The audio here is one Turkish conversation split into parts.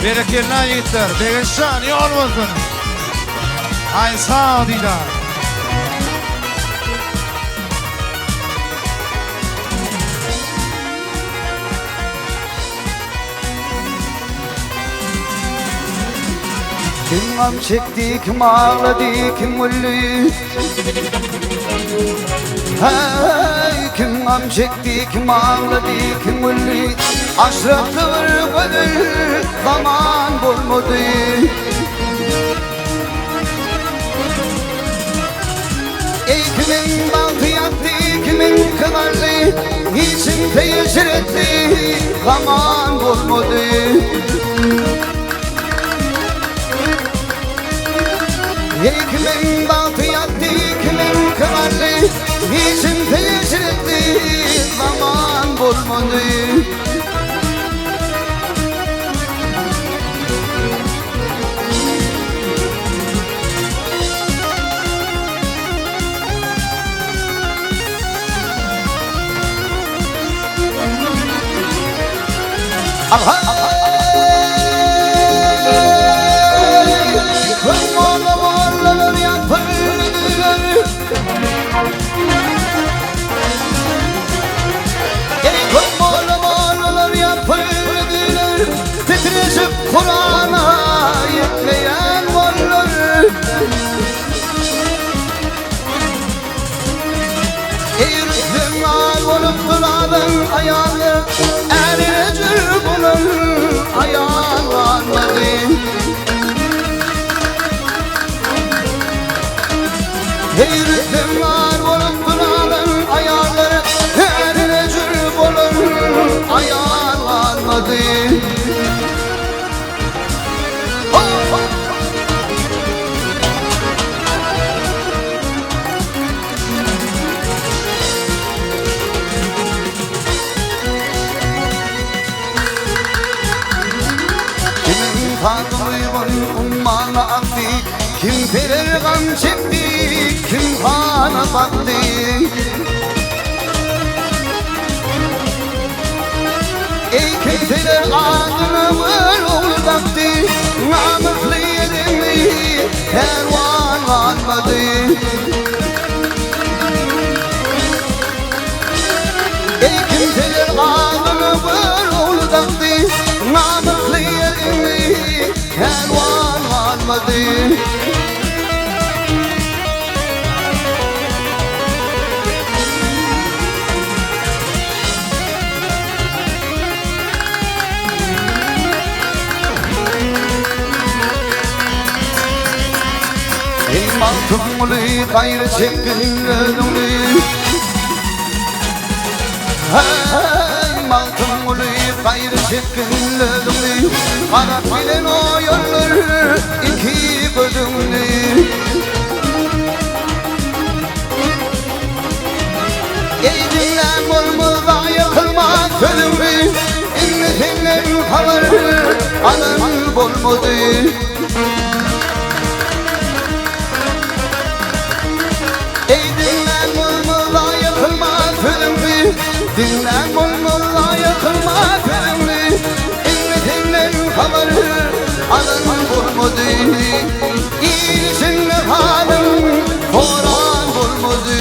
Bereketli yigitlar, Begenşan yolmasın. Ay sağ ol Didar. Kim gam çekti, kim ağladı, kim öldü? Hey, kim gam çekti, kim ağladı, kim öldü? Aşraftır kader, zaman bulmadı. Ey kimin baltı yaktı, kimin kıvardı, niçin teşhir etti, zaman bulmadı. Ey kimin baltı yaktı, kimin kıvardı, niçin teşhir etti, zaman bulmadı. Titreşip Kur'an'a yetmeyen varlar. Eğritimler olup duranın ayağını erecek bunun ayağı varmadı. Eğritimler olup duranın ayağını erecek bunun ayağı varmadı. Fadıl'ın ummanı aktı, kim verir gam çekti, kim bana baktı. Ey kim verir adını vır taktı, namuslu yerimi kervan varmadı. Ey kim verir adını vır taktı, namuslu yerimi kervan varmadı. İmantımlı gayrı çekilirdi. İmantımlı gayrı çekilirdi. Karak bilen o yolları iki bölümlü. Ey dinlen olmadan yakılmak bölümlü. İnnetinler kalır anın bulmadı. Ey dinlen olmadan yakılmak bölümlü. Dinlen olmadan yakılmak bölümlü. İnnetinler kalır anın bulmadı. İyisinle hanım Koran bulmadı.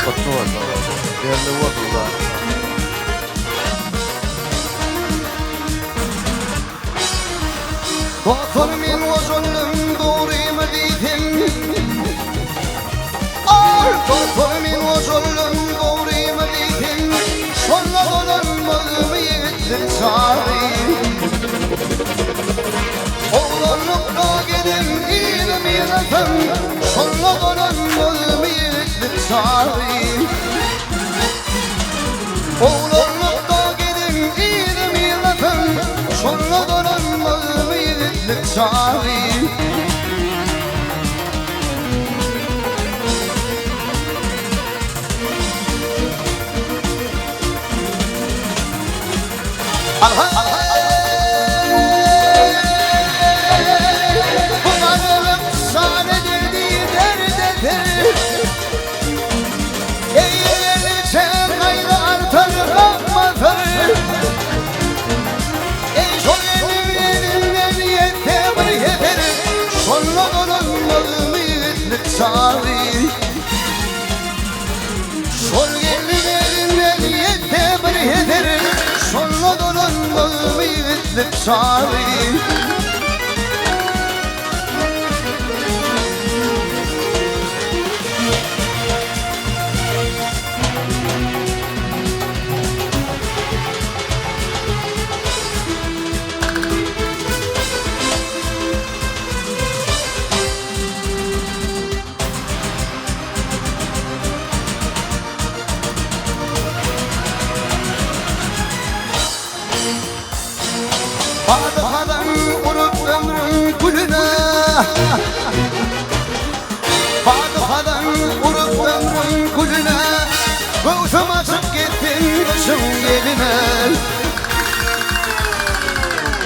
Fattuosa, değerli vurdular. وطن من وظلم دوري مديثم وطن من وظلم دوري مديثم صلى ظلم مغمية لساري Oğlanlıkta gelin ilim yöneten Sonra dönen mülmiyetlik sari Oğlanlıkta gelin ilim yöneten Sonra dönen mülmiyetlik sari Sorry. Sol gelin niyette bir heder Sonra dolanmalı mıydık sari Fadıkadan vurup ömrün gülüne Fadıkadan vurup ömrün gülüne Göğsüm açıp gittin kışım geline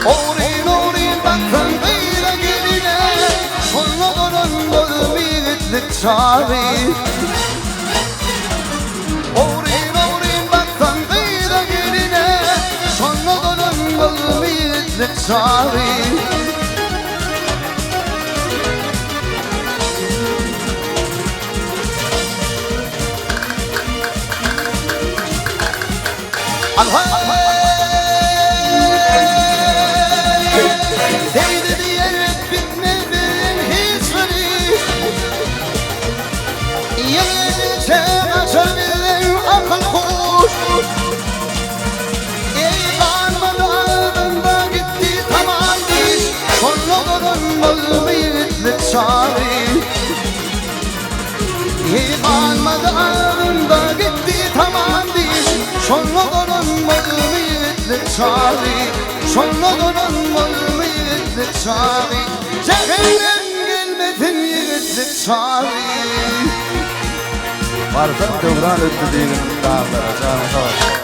Oğrin baktın böyle geline Sonra donanmadım yiğitlik çare Oğrin baktın böyle geline Sonra donanmadım yiğitlik çare Değdi diyerek bitmedin hiçbiri Yenice açabildin akıl kuş İmanmadı ardında gitti tamam diş Sonra donanmalı mıydık çare İmanmadı ardında gitti tamam diş Sonra donanmalı mıydık çare Sonra donanmalı mıydık çare Cehennem gelmedin yiğitlik çare Varsan kıvran öttü değilim dağlara canım savaş.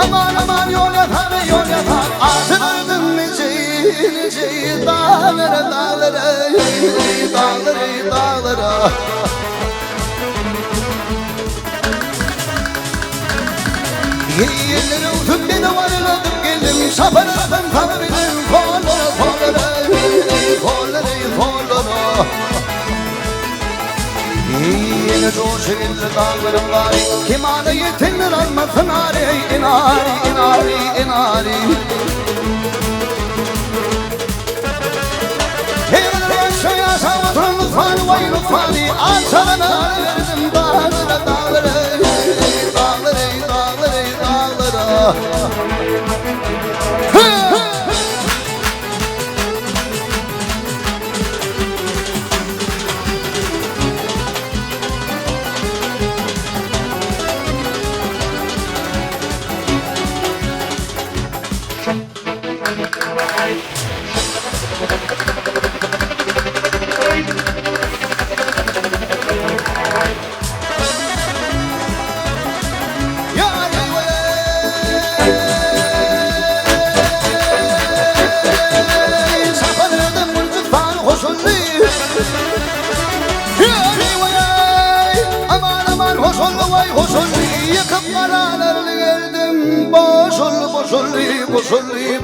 Aman aman yol yapar Ağzın ördüm nice dağlara dağlara Yerlere utup beni varladım geldim Şaparadım tabirim kollara Yine coşuyla dağlarım var Kimane yetinler almasın inari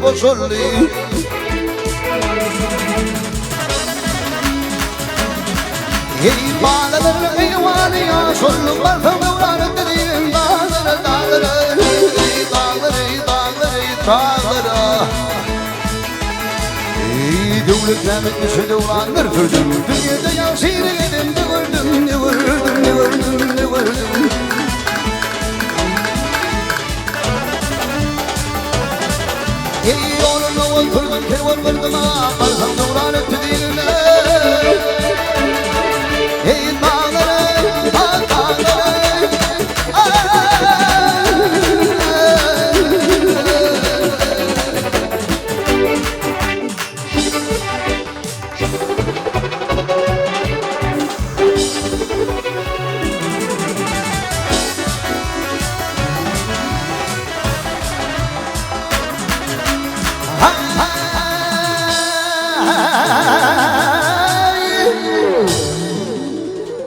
Boşolli Hey bağları eyvanı ya Şollu barfamı uğranı dediğim dağları Dağları Hey devlet rahmetmişi de uğranır gördüm Dünyada yansıyla gidin de gördüm Ne gördüm Hey oğlum oldurdum kervan vurdum Barfam da uğranı dediğim Hey dağları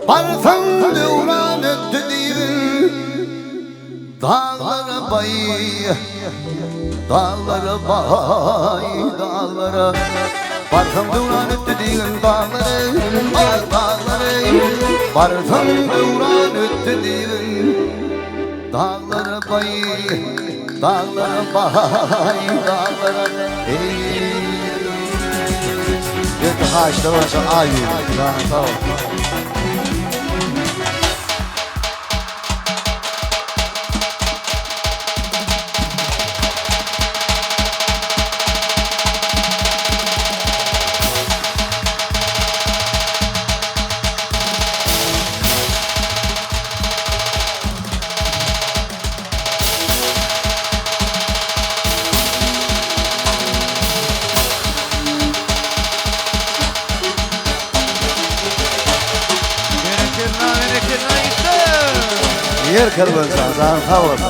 Barfam devran etti değil Dağlara bay Dağlara Barfam devran etti değil Dağlara Barfam devran etti değil Dağlara bay Dağlara Yeter ha işte başa ay. Tamam. Yer kervansan zan tavır.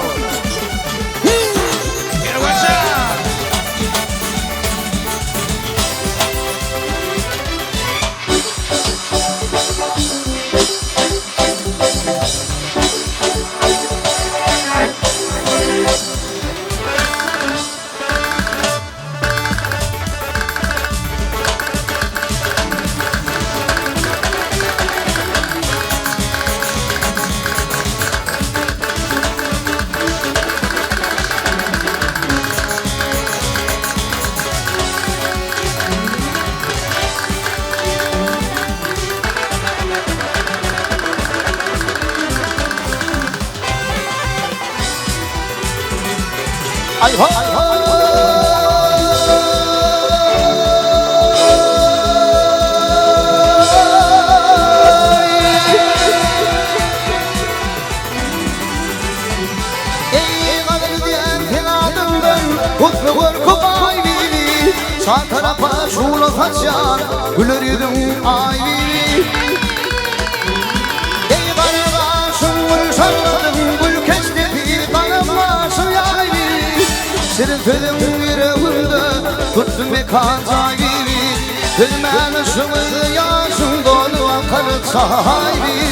Ay ho ay ho Sağ tarafa şula kaçan güler yüzüm ayvili Ey karagaşım gül sarladım gül kesti bir tanımlasın yayvili Senin tüdüm yüreğimde tuttum bir kanca gibi Tüdmen ışımızı yaşım dolu akarık sahibi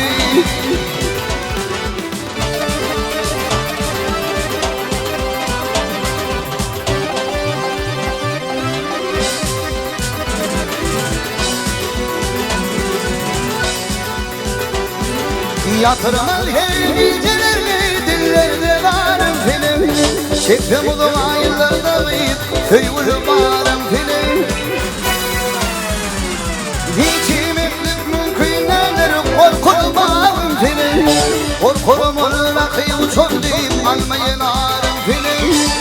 Yatırmalı her gecelerle dillerde varım film Çektim uzun aylarda kıyıp köy varım film İçim etlik mümkünlerdir korkulmağım film Korkulum onu rakıyı uçur deyip almayın ağrım film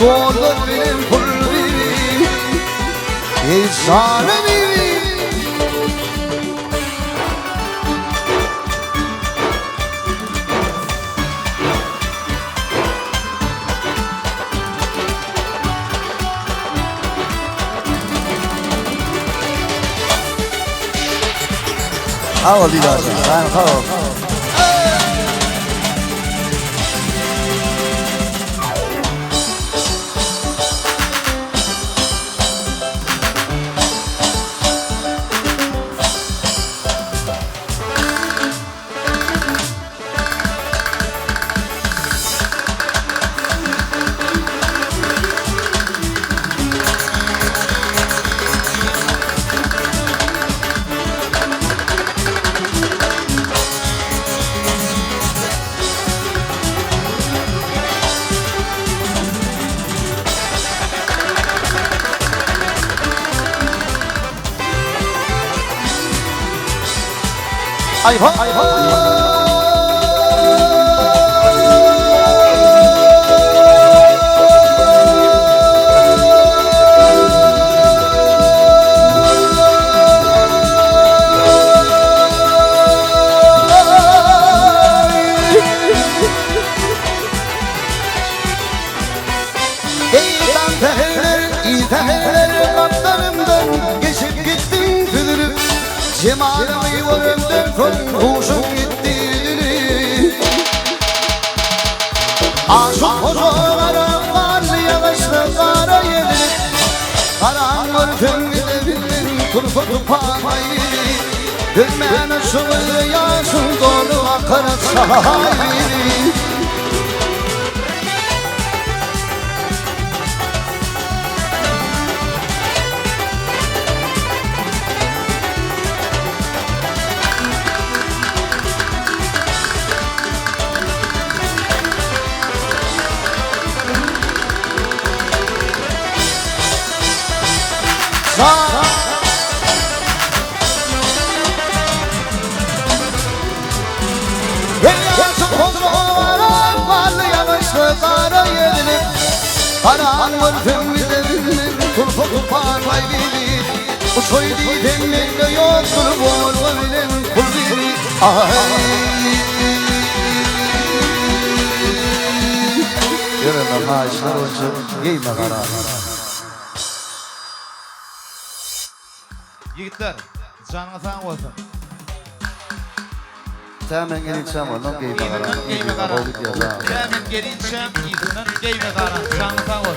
doldur benim kulbimi İnsanı bibi حاول دي لازم تعال خلاص Ay ho ay ho İzahlar kaplarımdan geçip gittin tüdürüp Cemalimi görümden huşum gitti Aşık hocalara karlı yağışlı kara yedir Karanlar tümlerin turkutu parmayı Dönmen ışığı yaşın dolu akarat sahayı Karanlar tümlerin turkutu parmayı Bu soydi denmekte yoktur Volvanın kulbini Yürüme maaşlar olsun giyme karar Yigitler, canına sağ olsun. Temen gelişsem onu giyme karar Giyme karan. Hemen gelişsem iyisinden giyme karan. Canına sağ olsun.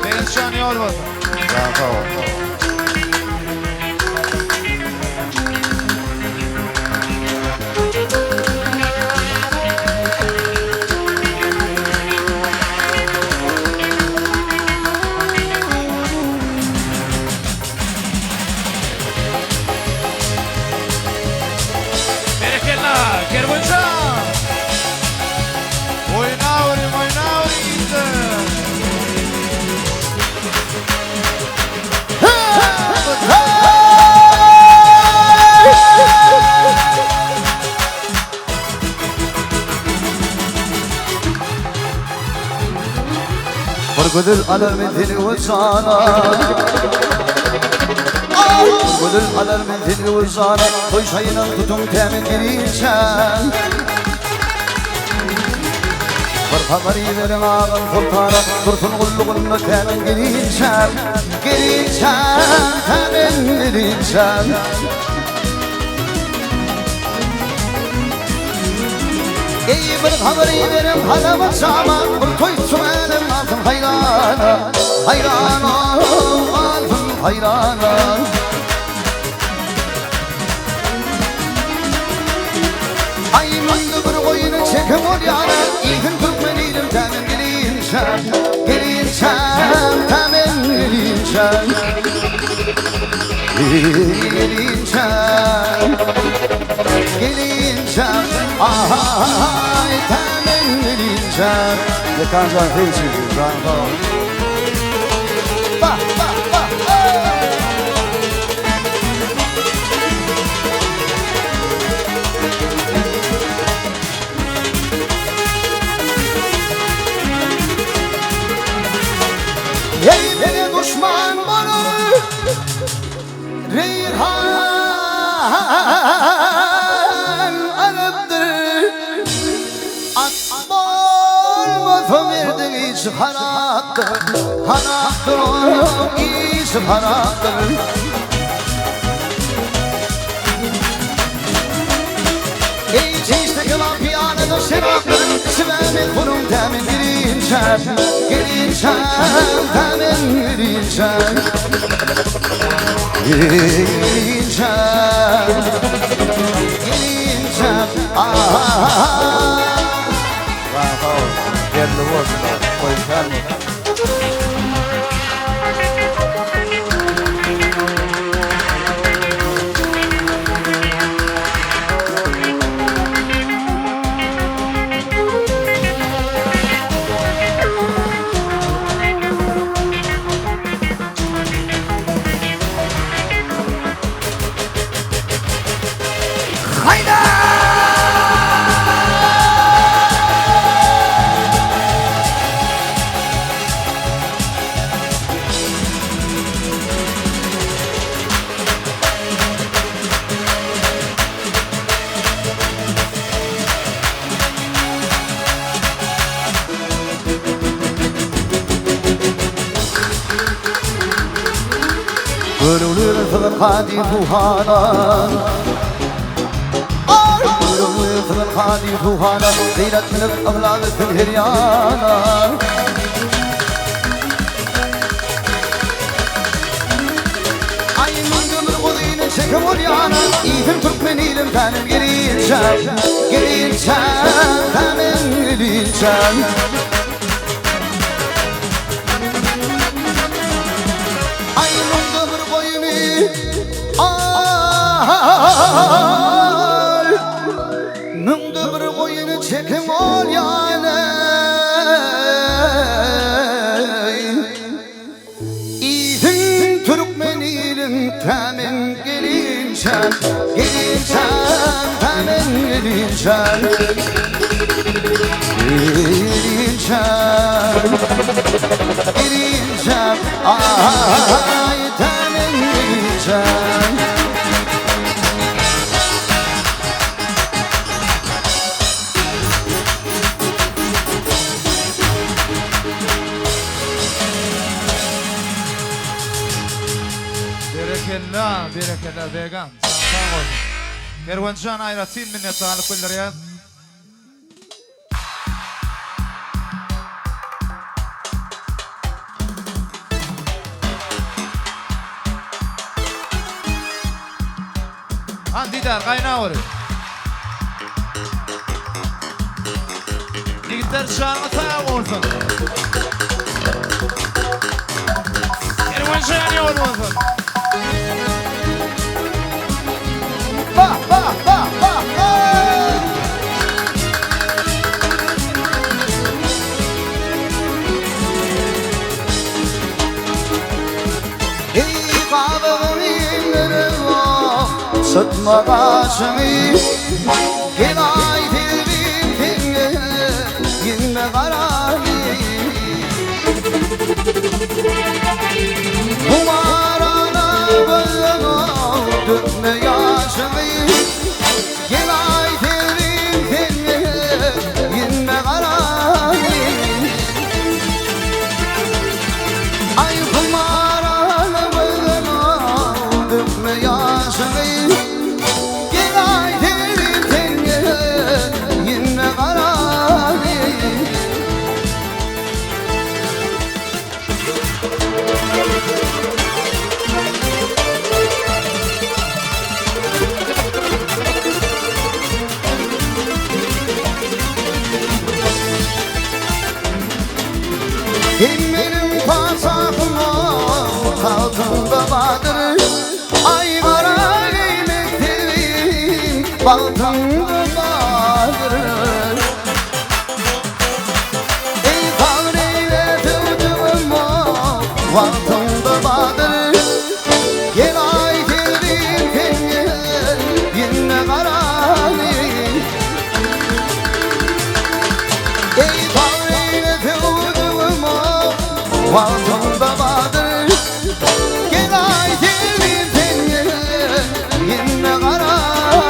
Benim şanı yol olsun. Sağ ol Gudul alarmedini uzana Gudul alarmedini uzana Koy şayınan tutum temin girişen Fırfadari verin ağın kurtara Dursun kulluğunla temin girişen Girişen temin girişen İyi bir haberi verin halama şaman Bir toy sumelim altın hayrana Hayrana altın hayrana Ayımında bir koyunu çekim ol yana İlgin Türkmenilim temin gelişen Gelişen temin gelişen Gelişen Gelişen Ay temin gelişen Yekancan feysi Sağ ol Bah bah bah anıptır Olmasam erdin hiç harattır Harattır oğlum hiç harattır İçişte kalan piyanada şerattır Sivemin bunun temin girinçem Girinçem temin girinçem Girinçem Girinçem Yerli olsun da koyacağım mı? Gönülür fırkadi buhana Gönülür fırkadi buhana Zeyretlenip avladı sülhiryana Ayın gönül kuduyla çekim olyana İzim Türkmen ilim benim gelirken Gelirken benim gelirken Nımdır boyunu çekim ol yani İzin Türkmenilim temin gelinçen Gelinçen temin gelinçen Gelinçen Gelinçen Ay temin gelinçen Berekella vegan. Sağ ol. Kervancan ayratin minnettar كل رياض. عندي دار قايناوري. نقدر شارطها وولفن. كرvancan يولفن. Bah bah bah bah Ey kavağın inleri var Sıtma kaşını Gel ay dilbim dinle Yinme kararı Kumarana bölüme Dökme yaşını Gel ay dilbim dinle Yinme kararı Ay kumarana bölüme Dökme yaşını Gel ay dilbim dinle Yinme kararı Benim pasakıma altında vardır Ay kara giymek altında vardır Ey kavreyle tüdüğüme altında vardır Gel ay geldim kendine yine kararı Ey kavreyle tüdüğüme altında vardır Gel ay geldim kendine yine kararı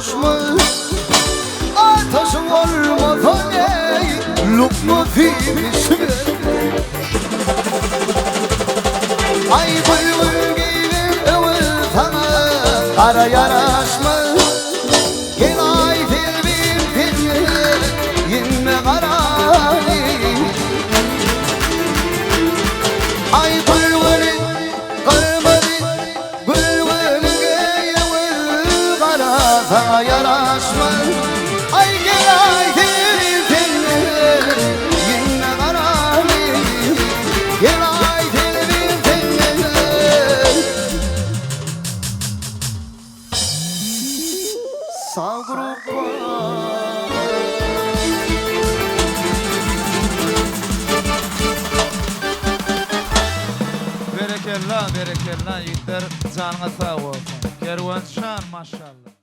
coşma Ateşin olmasa ne Lokma filmi Ay bülbül gibi ıvır sana Kara yaraşmaz Gel ay filmim filmim Yinme karani Ay bülbülün kalmadı Bülbülün ıvır kara Sana yaraşmaz Ay gel ay filmim filmim Yinme karani Gel ay filmim filmim Sağ grupa Berekella, berekella. Yiğitler canına sağ olsun. Kervanşan maşallah.